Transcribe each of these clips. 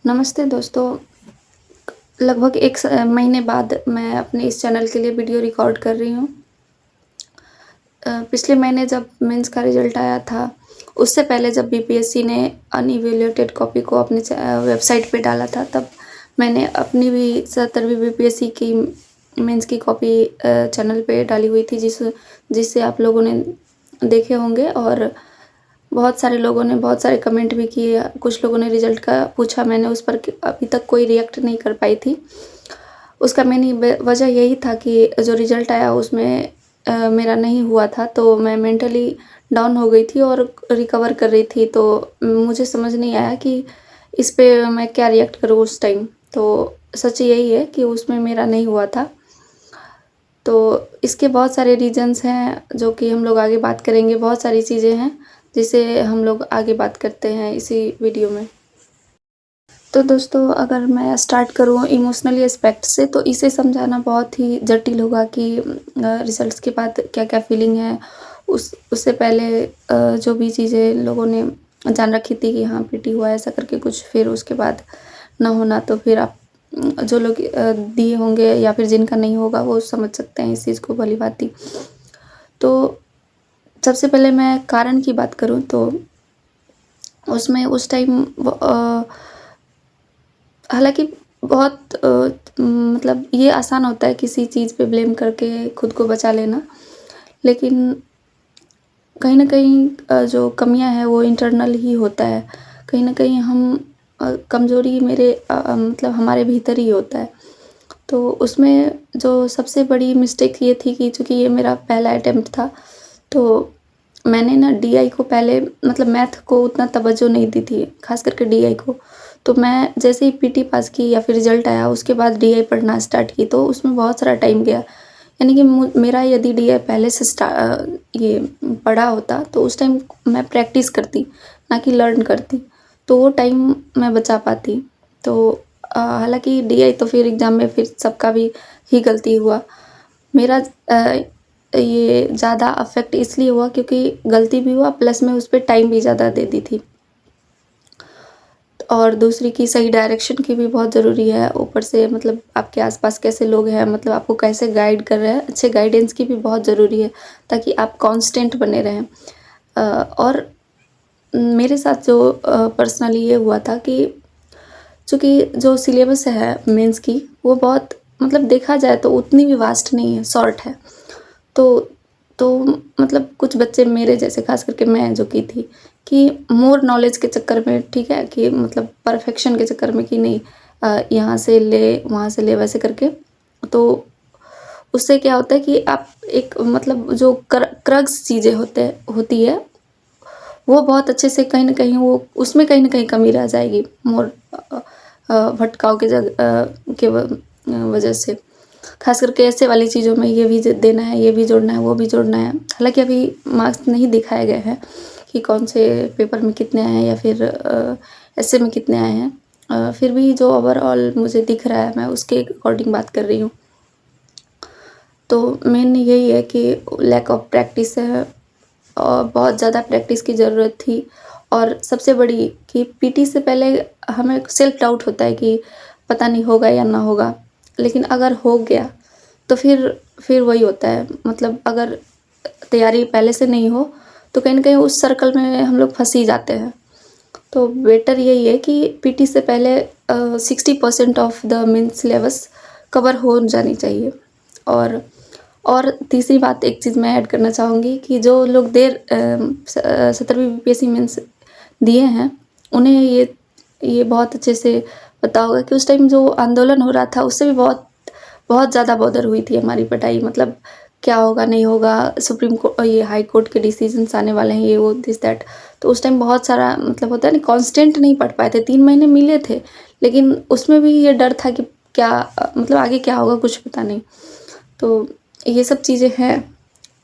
नमस्ते दोस्तों, लगभग 1 महीने बाद मैं अपने इस चैनल के लिए वीडियो रिकॉर्ड कर रही हूँ। पिछले महीने जब मेंस का रिज़ल्ट आया था, उससे पहले जब बीपीएससी ने अनइवैल्यूएटेड कॉपी को अपने वेबसाइट पे डाला था, तब मैंने अपनी भी 77वीं बीपीएससी की मेंस की कॉपी चैनल पे डाली हुई थी, जिसे आप लोगों ने देखे होंगे और बहुत सारे लोगों ने बहुत सारे कमेंट भी किए। कुछ लोगों ने रिज़ल्ट का पूछा, मैंने उस पर अभी तक कोई रिएक्ट नहीं कर पाई थी। उसका मेन वजह यही था कि जो रिज़ल्ट आया उसमें मेरा नहीं हुआ था, तो मैं मेंटली डाउन हो गई थी और रिकवर कर रही थी, तो मुझे समझ नहीं आया कि इस पे मैं क्या रिएक्ट करूँ उस टाइम। तो सच यही है कि उसमें मेरा नहीं हुआ था। तो इसके बहुत सारे रीज़न्स हैं जो कि हम लोग आगे बात करेंगे, बहुत सारी चीज़ें हैं जिसे हम लोग आगे बात करते हैं इसी वीडियो में। तो दोस्तों, अगर मैं स्टार्ट करूँ इमोशनली एस्पेक्ट से, तो इसे समझाना बहुत ही जटिल होगा कि रिज़ल्ट्स के बाद क्या-क्या फीलिंग है। उससे पहले जो भी चीज़ें लोगों ने जान रखी थी कि हाँ, पीटी हुआ है ऐसा करके कुछ, फिर उसके बाद ना होना, तो फिर आप जो लोग दिए होंगे या फिर जिनका नहीं होगा वो समझ सकते हैं इस चीज़ को भली-भाँति। तो सबसे पहले मैं कारण की बात करूँ तो उसमें उस टाइम हालाँकि बहुत मतलब ये आसान होता है किसी चीज़ पे ब्लेम करके खुद को बचा लेना, लेकिन कहीं न कहीं जो कमियाँ हैं वो इंटरनल ही होता है। कहीं न कहीं हम कमज़ोरी मतलब हमारे भीतर ही होता है। तो उसमें जो सबसे बड़ी मिस्टेक ये थी कि चूँकि ये मेरा पहला अटेम्प्ट था, तो मैंने ना डीआई को पहले मतलब मैथ को उतना तवज्जो नहीं दी थी, ख़ास करके डीआई को। तो मैं जैसे ही पीटी पास की या फिर रिज़ल्ट आया, उसके बाद डीआई पढ़ना स्टार्ट की, तो उसमें बहुत सारा टाइम गया। यानी कि मेरा यदि डीआई पहले से ये पढ़ा होता, तो उस टाइम मैं प्रैक्टिस करती, ना कि लर्न करती, तो वो टाइम मैं बचा पाती। तो हालाँकि डीआई तो फिर एग्ज़ाम में फिर सबका भी ही गलती हुआ। मेरा ये ज़्यादा अफ़ेक्ट इसलिए हुआ क्योंकि गलती भी हुआ, प्लस मैं उस पे टाइम भी ज़्यादा दे दी थी। और दूसरी कि सही डायरेक्शन की भी बहुत ज़रूरी है, ऊपर से मतलब आपके आस-पास कैसे लोग हैं, मतलब आपको कैसे गाइड कर रहे हैं, अच्छे गाइडेंस की भी बहुत ज़रूरी है, ताकि आप कांस्टेंट बने रहें। और मेरे साथ जो पर्सनली ये हुआ था कि चूँकि जो सिलेबस है मेंस की, वो बहुत मतलब देखा जाए तो उतनी भी वास्ट नहीं है, शॉर्ट है। तो तो मतलब कुछ बच्चे मेरे जैसे, ख़ास करके मैं जो की थी, कि मोर नॉलेज के चक्कर में, ठीक है, कि मतलब परफ़ेक्शन के चक्कर में कि नहीं यहाँ से ले, वहाँ से ले, वैसे करके। तो उससे क्या होता है कि आप एक मतलब जो क्रक्स चीज़ें होती है, वो बहुत अच्छे से कहीं न कहीं वो उसमें कहीं न कहीं कमी रह जाएगी, मोर भटकाव के वजह से। ख़ास करके ऐसे वाली चीज़ों में ये भी देना है, ये भी जोड़ना है, वो भी जोड़ना है। हालाँकि अभी मार्क्स नहीं दिखाए गए हैं कि कौन से पेपर में कितने आए हैं या फिर ऐसे में कितने आए हैं। फिर भी जो ओवरऑल मुझे दिख रहा है, मैं उसके अकॉर्डिंग बात कर रही हूँ। तो मेन यही है कि लैक ऑफ प्रैक्टिस है और बहुत ज़्यादा प्रैक्टिस की ज़रूरत थी। और सबसे बड़ी कि पीटी से पहले हमें सेल्फ डाउट होता है कि पता नहीं होगा या ना होगा। लेकिन अगर हो गया तो फिर वही होता है, मतलब अगर तैयारी पहले से नहीं हो तो कहीं न कहीं उस सर्कल में हम लोग फँस ही जाते हैं। तो बेटर यही है कि पीटी से पहले 60% of the main syllabus cover हो जानी चाहिए। और तीसरी बात एक चीज़ मैं ऐड करना चाहूँगी कि जो लोग 17वीं बीपीएससी मेंस दिए हैं, उन्हें ये बहुत अच्छे से पता होगा कि उस टाइम जो आंदोलन हो रहा था, उससे भी बहुत बहुत ज़्यादा बॉदर हुई थी हमारी पढ़ाई। मतलब क्या होगा, नहीं होगा, ये हाई कोर्ट के डिसीजंस आने वाले हैं, ये वो दिस दैट। तो उस टाइम बहुत सारा मतलब होता है ना, कांस्टेंट नहीं पढ़ पाए थे, 3 महीने मिले थे, लेकिन उसमें भी ये डर था कि क्या मतलब आगे क्या होगा, कुछ पता नहीं। तो ये सब चीज़ें हैं।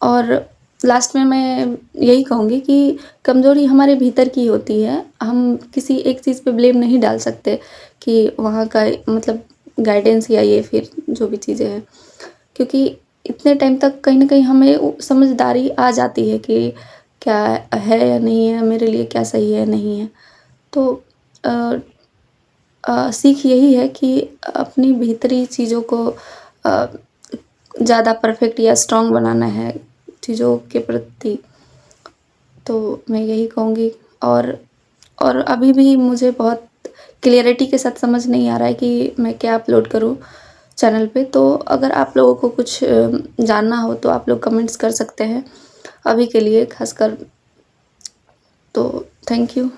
और लास्ट में मैं यही कहूँगी कि कमज़ोरी हमारे भीतर की होती है। हम किसी एक चीज़ पे ब्लेम नहीं डाल सकते कि वहाँ का मतलब गाइडेंस या ये फिर जो भी चीज़ें हैं। क्योंकि इतने टाइम तक कहीं न कहीं हमें समझदारी आ जाती है कि क्या है या नहीं है, मेरे लिए क्या सही है, नहीं है। तो अ, सीख यही है कि अपनी भीतरी चीज़ों को ज़्यादा परफेक्ट या स्ट्रॉन्ग बनाना है चीज़ों के प्रति। तो मैं यही कहूँगी और अभी भी मुझे बहुत क्लियरिटी के साथ समझ नहीं आ रहा है कि मैं क्या अपलोड करूँ चैनल पे। तो अगर आप लोगों को कुछ जानना हो तो आप लोग कमेंट्स कर सकते हैं अभी के लिए ख़ासकर। तो थैंक यू।